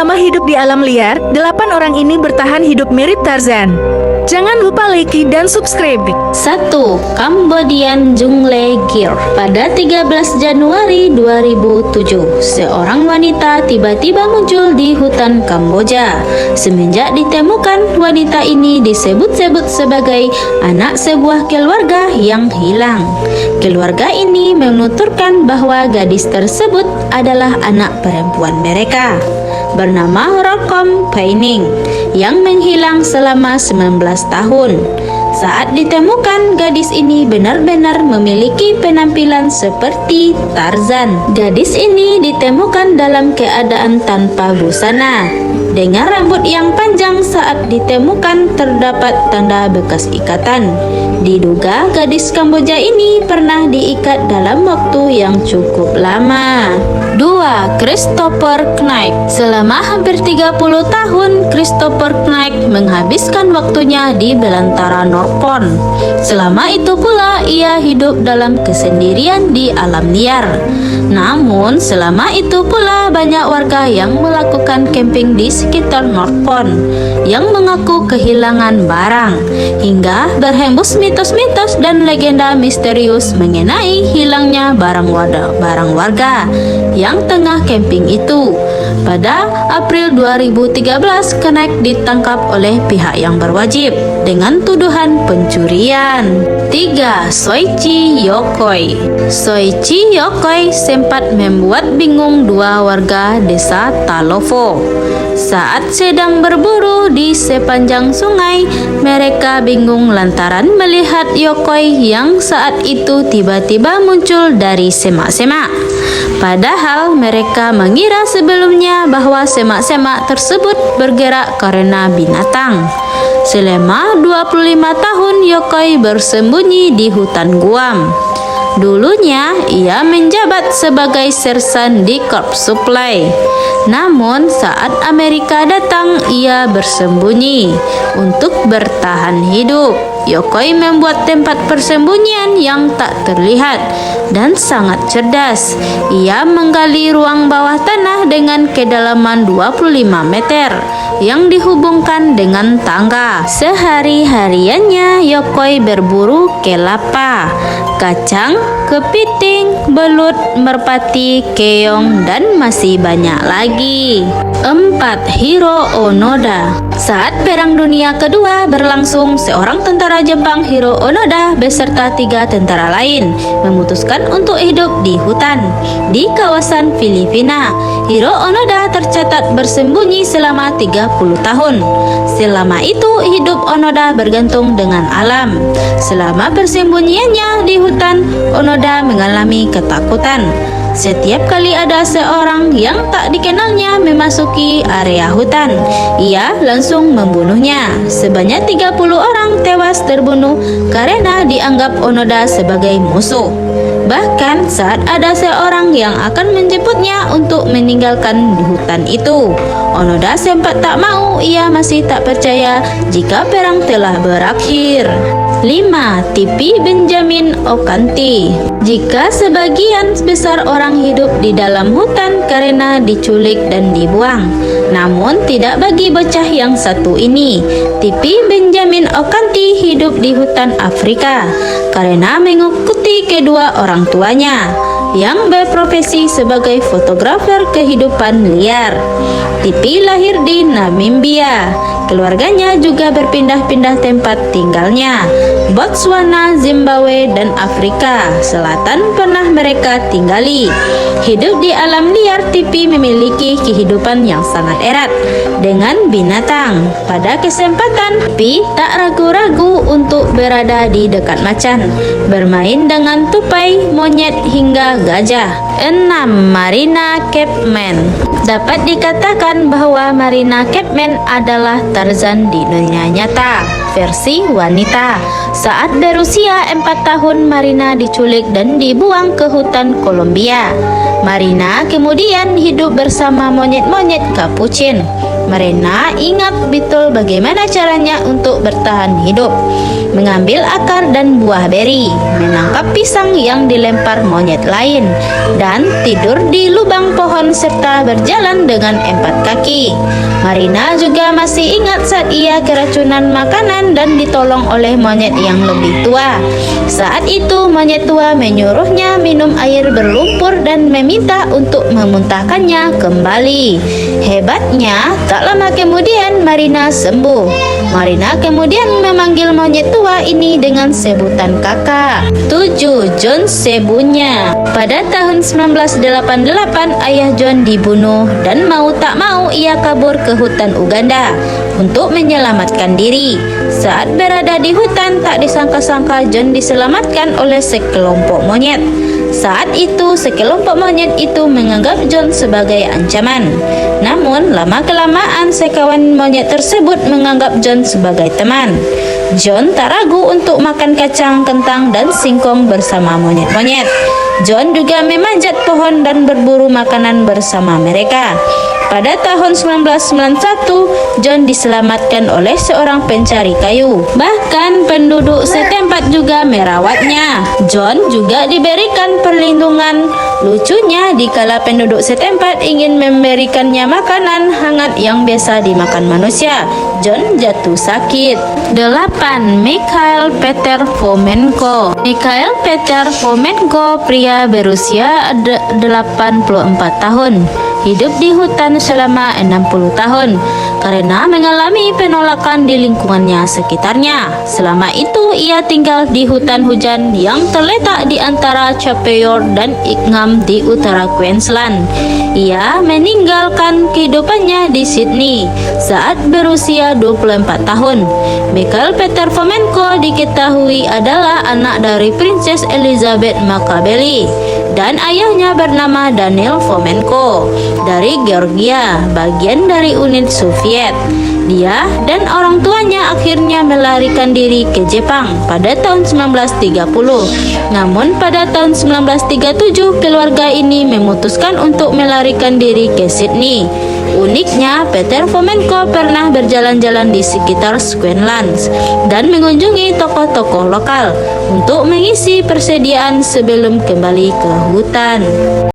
selama hidup di alam liar, 8 orang ini bertahan hidup mirip Tarzan. Jangan lupa like dan subscribe. 1. Cambodian Jungle Gear. Pada 13 Januari 2007, seorang wanita tiba-tiba muncul di hutan Kamboja. Semenjak ditemukan, wanita ini disebut-sebut sebagai anak sebuah keluarga yang hilang. Keluarga ini menuturkan bahwa gadis tersebut adalah anak perempuan mereka, bernama Rokom Paining, yang menghilang selama 19 tahun. Saat ditemukan, gadis ini benar-benar memiliki penampilan seperti Tarzan. Gadis ini ditemukan dalam keadaan tanpa busana, dengan rambut yang panjang. Saat ditemukan, terdapat tanda bekas ikatan. Diduga gadis Kamboja ini pernah diikat dalam waktu yang cukup lama. 2. Christopher Knight. Selama hampir 30 tahun, Christopher Knight menghabiskan waktunya di belantara Northpond. Selama itu pula ia hidup dalam kesendirian di alam liar. Namun selama itu pula banyak warga yang melakukan camping di sekitar Northpond yang mengaku kehilangan barang, hingga berhembus mitos-mitos dan legenda misterius mengenai hilangnya barang warga yang tengah camping itu. Pada April 2013, Knight ditangkap oleh pihak yang berwajib dengan tuduhan pencurian. 3. Soichi Yokoi. Soichi Yokoi sempat membuat bingung dua warga desa Talovo. Saat sedang berburu di sepanjang sungai, mereka bingung lantaran melihat Yokoi yang saat itu tiba-tiba muncul dari semak-semak. Padahal mereka mengira sebelumnya bahwa semak-semak tersebut bergerak karena binatang. Selama 25 tahun Yokoi bersembunyi di hutan Guam. Dulunya ia menjabat sebagai sersan di Corps Supply. Namun saat Amerika datang, ia bersembunyi untuk bertahan hidup. Yokoi membuat tempat persembunyian yang tak terlihat dan sangat cerdas. Ia menggali ruang bawah tanah dengan kedalaman 25 meter yang dihubungkan dengan tangga. Sehari-hariannya Yokoi berburu kelapa, kacang, kepiting, belut, merpati, keong, dan masih banyak lagi. 4. Hiro Onoda. Saat Perang Dunia Kedua berlangsung, seorang tentara Jepang, Hiro Onoda, beserta 3 tentara lain memutuskan untuk hidup di hutan di kawasan Filipina. Hiro Onoda tercatat bersembunyi selama 30 tahun. Selama itu hidup Onoda bergantung dengan alam. Selama persembunyiannya di hutan, Onoda mengalami ketakutan. Setiap kali ada seorang yang tak dikenalnya memasuki area hutan, ia langsung membunuhnya. Sebanyak 30 orang tewas terbunuh karena dianggap Onoda sebagai musuh. Bahkan saat ada seorang yang akan menjemputnya untuk meninggalkan hutan itu, Onoda sempat tak mau. Ia masih tak percaya jika perang telah berakhir. 5. Tipi Benjamin Okanti. Jika sebagian besar orang hidup di dalam hutan karena diculik dan dibuang, namun tidak bagi bocah yang satu ini. Tipi Benjamin Okanti hidup di hutan Afrika karena mengikuti kedua orang tuanya yang berprofesi sebagai fotografer kehidupan liar. Tipi lahir di Namibia. Keluarganya juga berpindah-pindah tempat tinggalnya. Botswana, Zimbabwe, dan Afrika Selatan pernah mereka tinggali. Hidup di alam liar, Tipi memiliki kehidupan yang sangat erat dengan binatang. Pada kesempatan, Tipi tak ragu-ragu untuk berada di dekat macan, bermain dengan tupai, monyet, hingga gajah. 6. Marina Kampman. Dapat dikatakan bahwa Marina Kampman adalah Tarzan di dunia nyata, versi wanita. Saat berusia 4 tahun, Marina diculik dan dibuang ke hutan Kolombia. Marina kemudian hidup bersama monyet-monyet kapucin. Marina ingat betul bagaimana caranya untuk bertahan hidup. Mengambil akar dan buah beri, menangkap pisang yang dilempar monyet lain, dan tidur di lubang pohon serta berjalan dengan 4 kaki. Marina juga masih ingat saat ia keracunan makanan dan ditolong oleh monyet yang lebih tua. Saat itu monyet tua menyuruhnya minum air berlumpur dan meminta untuk memuntahkannya kembali. Hebatnya, tak lama kemudian Marina sembuh. Marina kemudian memanggil monyet tua ini dengan sebutan kakak. 7. John Sebunya. Pada tahun 1988, ayah John dibunuh dan mau tak mau ia kabur ke hutan Uganda untuk menyelamatkan diri. Saat berada di hutan, tak disangka-sangka John diselamatkan oleh sekelompok monyet. Saat itu, sekelompok monyet itu menganggap John sebagai ancaman. Namun, lama-kelamaan sekawan monyet tersebut menganggap John sebagai teman. John tak ragu untuk makan kacang, kentang, dan singkong bersama monyet-monyet. John juga memanjat pohon dan berburu makanan bersama mereka. Pada tahun 1991, John diselamatkan oleh seorang pencari kayu. Bahkan penduduk setempat juga merawatnya. John juga diberikan perlindungan. Lucunya, dikala penduduk setempat ingin memberikannya makanan hangat yang biasa dimakan manusia, John jatuh sakit. 8. Mikhail Peter Fomenko. Mikhail Peter Fomenko, pria berusia 84 tahun. Hidup di hutan selama 60 tahun karena mengalami penolakan di lingkungannya sekitarnya. Selama itu ia tinggal di hutan hujan yang terletak di antara Chapeyor dan Ingham di utara Queensland. Ia meninggalkan kehidupannya di Sydney saat berusia 24 tahun. Mikhail Peter Fomenko diketahui adalah anak dari Princess Elizabeth Machiavelli dan ayahnya bernama Daniel Fomenko dari Georgia, bagian dari Uni Soviet. Dia dan orang tuanya akhirnya melarikan diri ke Jepang pada tahun 1930. Namun pada tahun 1937 keluarga ini memutuskan untuk melarikan diri ke Sydney. Uniknya, Peter Fomenko pernah berjalan-jalan di sekitar Queensland dan mengunjungi tokoh-tokoh lokal untuk mengisi persediaan sebelum kembali ke hutan.